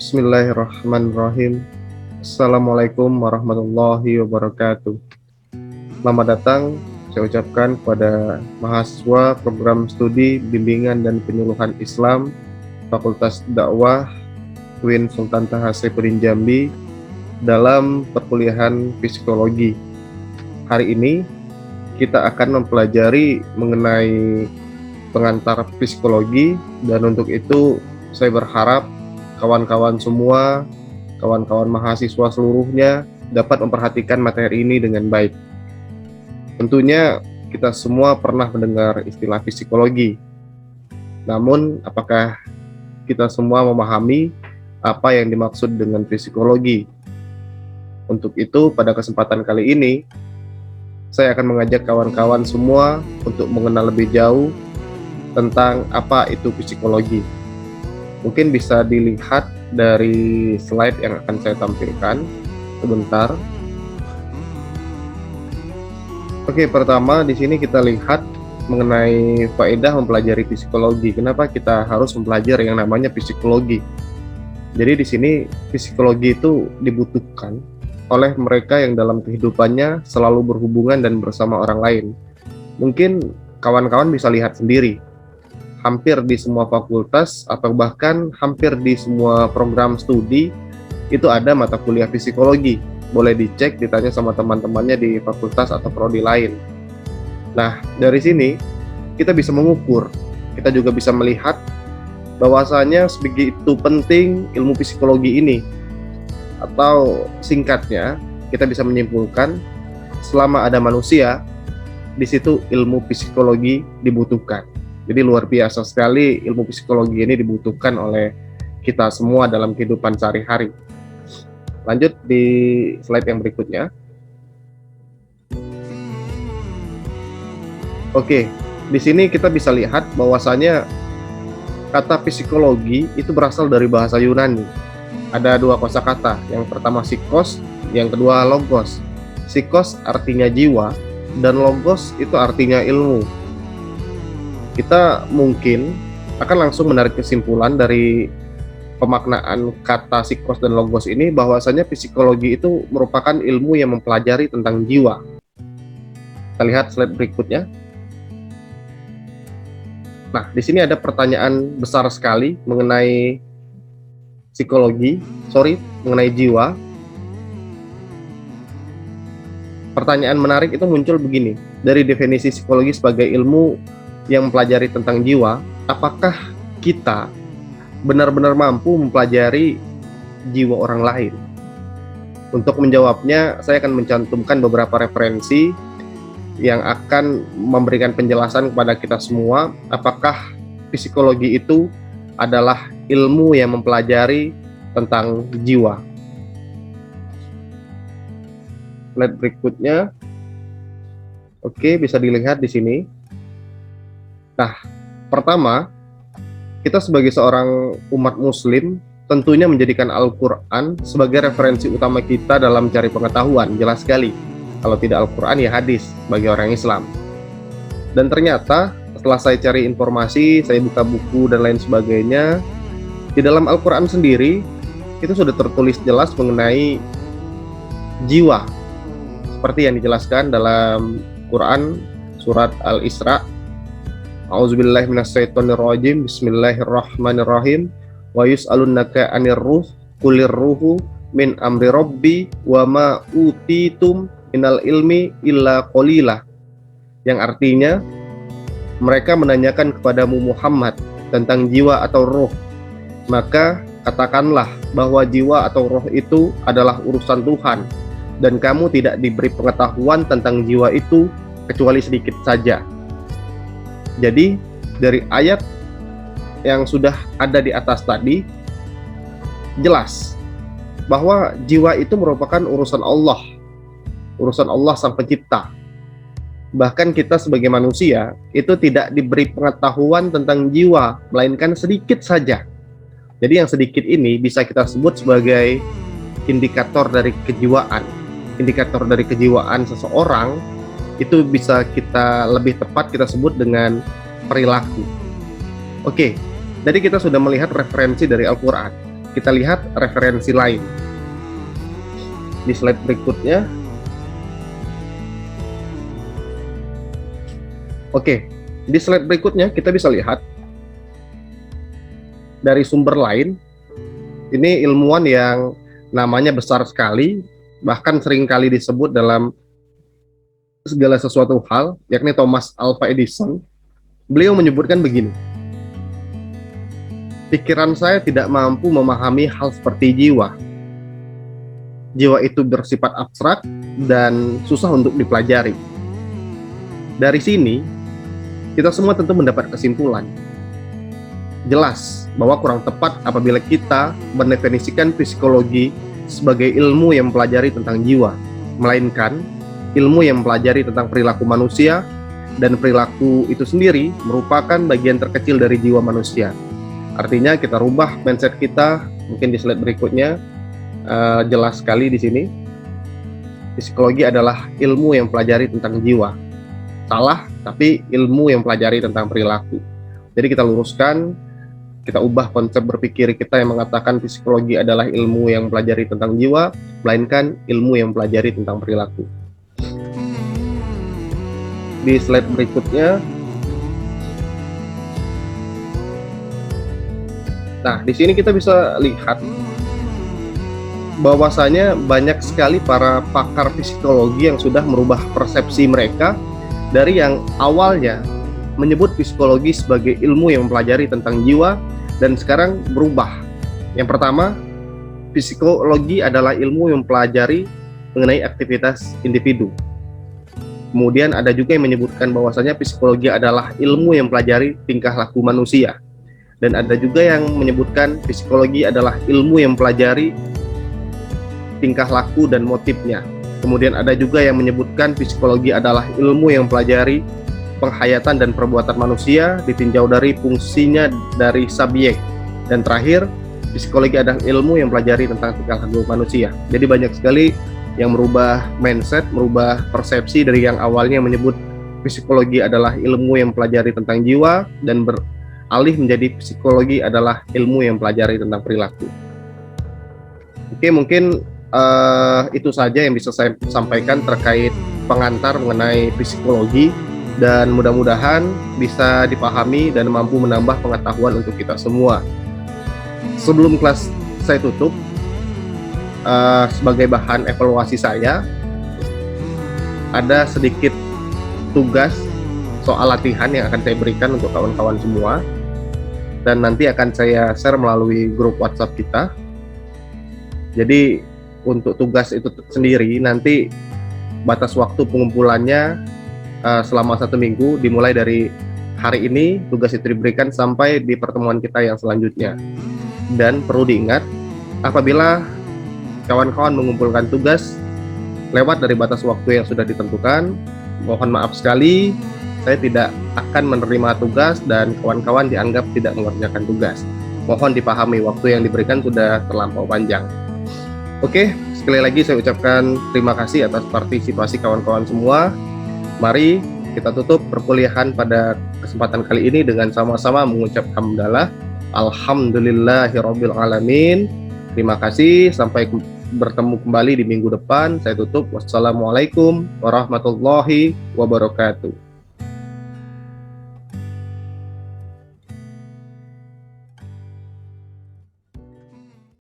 Bismillahirrahmanirrahim. Assalamualaikum warahmatullahi wabarakatuh. Selamat datang saya ucapkan kepada mahasiswa program studi bimbingan dan penyuluhan Islam Fakultas Dakwah UIN Sultan Taha Saifuddin Jambi dalam perkuliahan psikologi. Hari ini kita akan mempelajari mengenai pengantar psikologi, dan untuk itu saya berharap kawan-kawan semua, kawan-kawan mahasiswa seluruhnya dapat memperhatikan materi ini dengan baik. Tentunya kita semua pernah mendengar istilah psikologi. Namun, apakah kita semua memahami apa yang dimaksud dengan psikologi? Untuk itu, pada kesempatan kali ini, saya akan mengajak kawan-kawan semua untuk mengenal lebih jauh tentang apa itu psikologi. Mungkin bisa dilihat dari slide yang akan saya tampilkan sebentar. Oke, pertama di sini kita lihat mengenai faedah mempelajari psikologi. Kenapa kita harus mempelajari yang namanya psikologi? Jadi di sini psikologi itu dibutuhkan oleh mereka yang dalam kehidupannya selalu berhubungan dan bersama orang lain. Mungkin kawan-kawan bisa lihat sendiri, hampir di semua fakultas atau bahkan hampir di semua program studi itu ada mata kuliah psikologi. Boleh dicek, ditanya sama teman-temannya di fakultas atau prodi lain. Nah, dari sini kita bisa mengukur, kita juga bisa melihat bahwasanya sebegitu penting ilmu psikologi ini. Atau singkatnya, kita bisa menyimpulkan selama ada manusia, di situ ilmu psikologi dibutuhkan. Jadi luar biasa sekali ilmu psikologi ini dibutuhkan oleh kita semua dalam kehidupan sehari-hari. Lanjut di slide yang berikutnya. Oke, di sini kita bisa lihat bahwasanya kata psikologi itu berasal dari bahasa Yunani. Ada dua kosakata, yang pertama psikos, yang kedua logos. Psikos artinya jiwa, dan logos itu artinya ilmu. Kita mungkin akan langsung menarik kesimpulan dari pemaknaan kata psikos dan logos ini bahwasanya psikologi itu merupakan ilmu yang mempelajari tentang jiwa. Kita lihat slide berikutnya. Nah, di sini ada pertanyaan besar sekali mengenai mengenai jiwa. Pertanyaan menarik itu muncul begini, dari definisi psikologi sebagai ilmu yang mempelajari tentang jiwa, apakah kita benar-benar mampu mempelajari jiwa orang lain? Untuk menjawabnya, saya akan mencantumkan beberapa referensi yang akan memberikan penjelasan kepada kita semua, apakah psikologi itu adalah ilmu yang mempelajari tentang jiwa. Slide berikutnya. Oke, bisa dilihat di sini. Nah, pertama, kita sebagai seorang umat muslim tentunya menjadikan Al-Quran sebagai referensi utama kita dalam mencari pengetahuan. Jelas sekali, kalau tidak Al-Quran ya hadis bagi orang Islam. Dan ternyata setelah saya cari informasi, saya buka buku dan lain sebagainya, di dalam Al-Quran sendiri itu sudah tertulis jelas mengenai jiwa, seperti yang dijelaskan dalam Quran surat Al-Isra. A'udzubillahi minasyaitonirrajim. Bismillahirrahmanirrahim. Wa yus'alunnaka 'anir ruh qulir ruhu min amri rabbi wa ma utitum minal ilmi illa qalila. Yang artinya, mereka menanyakan kepadamu Muhammad tentang jiwa atau roh. Maka katakanlah bahwa jiwa atau roh itu adalah urusan Tuhan, dan kamu tidak diberi pengetahuan tentang jiwa itu kecuali sedikit saja. Jadi dari ayat yang sudah ada di atas tadi jelas bahwa jiwa itu merupakan urusan Allah Sang Pencipta. Bahkan kita sebagai manusia itu tidak diberi pengetahuan tentang jiwa, melainkan sedikit saja. Jadi yang sedikit ini bisa kita sebut sebagai indikator dari kejiwaan. Indikator dari kejiwaan seseorang itu bisa kita lebih tepat kita sebut dengan perilaku. Oke, jadi kita sudah melihat referensi dari Al-Quran. kita lihat referensi lain. Di slide berikutnya. Oke, di slide berikutnya kita bisa lihat dari sumber lain. Ini ilmuwan yang namanya besar sekali, bahkan sering kali disebut dalam segala sesuatu hal, yakni Thomas Alva Edison. Beliau menyebutkan begini, pikiran saya tidak mampu memahami hal seperti jiwa. Jiwa itu bersifat abstrak dan susah untuk dipelajari. Dari sini, kita semua tentu mendapat kesimpulan. Jelas bahwa kurang tepat apabila kita mendefinisikan psikologi sebagai ilmu yang mempelajari tentang jiwa, melainkan ilmu yang mempelajari tentang perilaku manusia, dan perilaku itu sendiri merupakan bagian terkecil dari jiwa manusia. Artinya kita rubah mindset kita. Mungkin di slide berikutnya jelas sekali di sini. Psikologi adalah ilmu yang mempelajari tentang jiwa. Salah, tapi ilmu yang mempelajari tentang perilaku. Jadi kita luruskan, kita ubah konsep berpikir kita yang mengatakan psikologi adalah ilmu yang mempelajari tentang jiwa, melainkan ilmu yang mempelajari tentang perilaku. Di slide berikutnya, nah di sini kita bisa lihat bahwasanya banyak sekali para pakar psikologi yang sudah merubah persepsi mereka dari yang awalnya menyebut psikologi sebagai ilmu yang mempelajari tentang jiwa, dan sekarang berubah. Yang pertama, psikologi adalah ilmu yang mempelajari mengenai aktivitas individu. Kemudian ada juga yang menyebutkan bahwasanya psikologi adalah ilmu yang mempelajari tingkah laku manusia. Dan ada juga yang menyebutkan psikologi adalah ilmu yang mempelajari tingkah laku dan motifnya. Kemudian ada juga yang menyebutkan psikologi adalah ilmu yang mempelajari penghayatan dan perbuatan manusia ditinjau dari fungsinya dari subjek. Dan terakhir, psikologi adalah ilmu yang mempelajari tentang tingkah laku manusia. Jadi banyak sekali yang merubah mindset, merubah persepsi dari yang awalnya menyebut psikologi adalah ilmu yang mempelajari tentang jiwa dan beralih menjadi psikologi adalah ilmu yang mempelajari tentang perilaku. Oke, mungkin itu saja yang bisa saya sampaikan terkait pengantar mengenai psikologi, dan mudah-mudahan bisa dipahami dan mampu menambah pengetahuan untuk kita semua. Sebelum kelas saya tutup, sebagai bahan evaluasi saya, ada sedikit tugas soal latihan yang akan saya berikan untuk kawan-kawan semua, dan nanti akan saya share melalui grup WhatsApp kita. Jadi untuk tugas itu sendiri nanti batas waktu pengumpulannya selama 1 minggu, dimulai dari hari ini tugas itu diberikan sampai di pertemuan kita yang selanjutnya. Dan perlu diingat, apabila kawan-kawan mengumpulkan tugas lewat dari batas waktu yang sudah ditentukan, mohon maaf sekali, saya tidak akan menerima tugas dan kawan-kawan dianggap tidak mengerjakan tugas. Mohon dipahami, waktu yang diberikan sudah terlampau panjang. Oke, sekali lagi saya ucapkan terima kasih atas partisipasi kawan-kawan semua. Mari kita tutup perkuliahan pada kesempatan kali ini dengan sama-sama mengucap hamdalah. Alhamdulillahirabbil alamin. Terima kasih, sampai bertemu kembali di minggu depan. Saya tutup. Wassalamualaikum warahmatullahi wabarakatuh.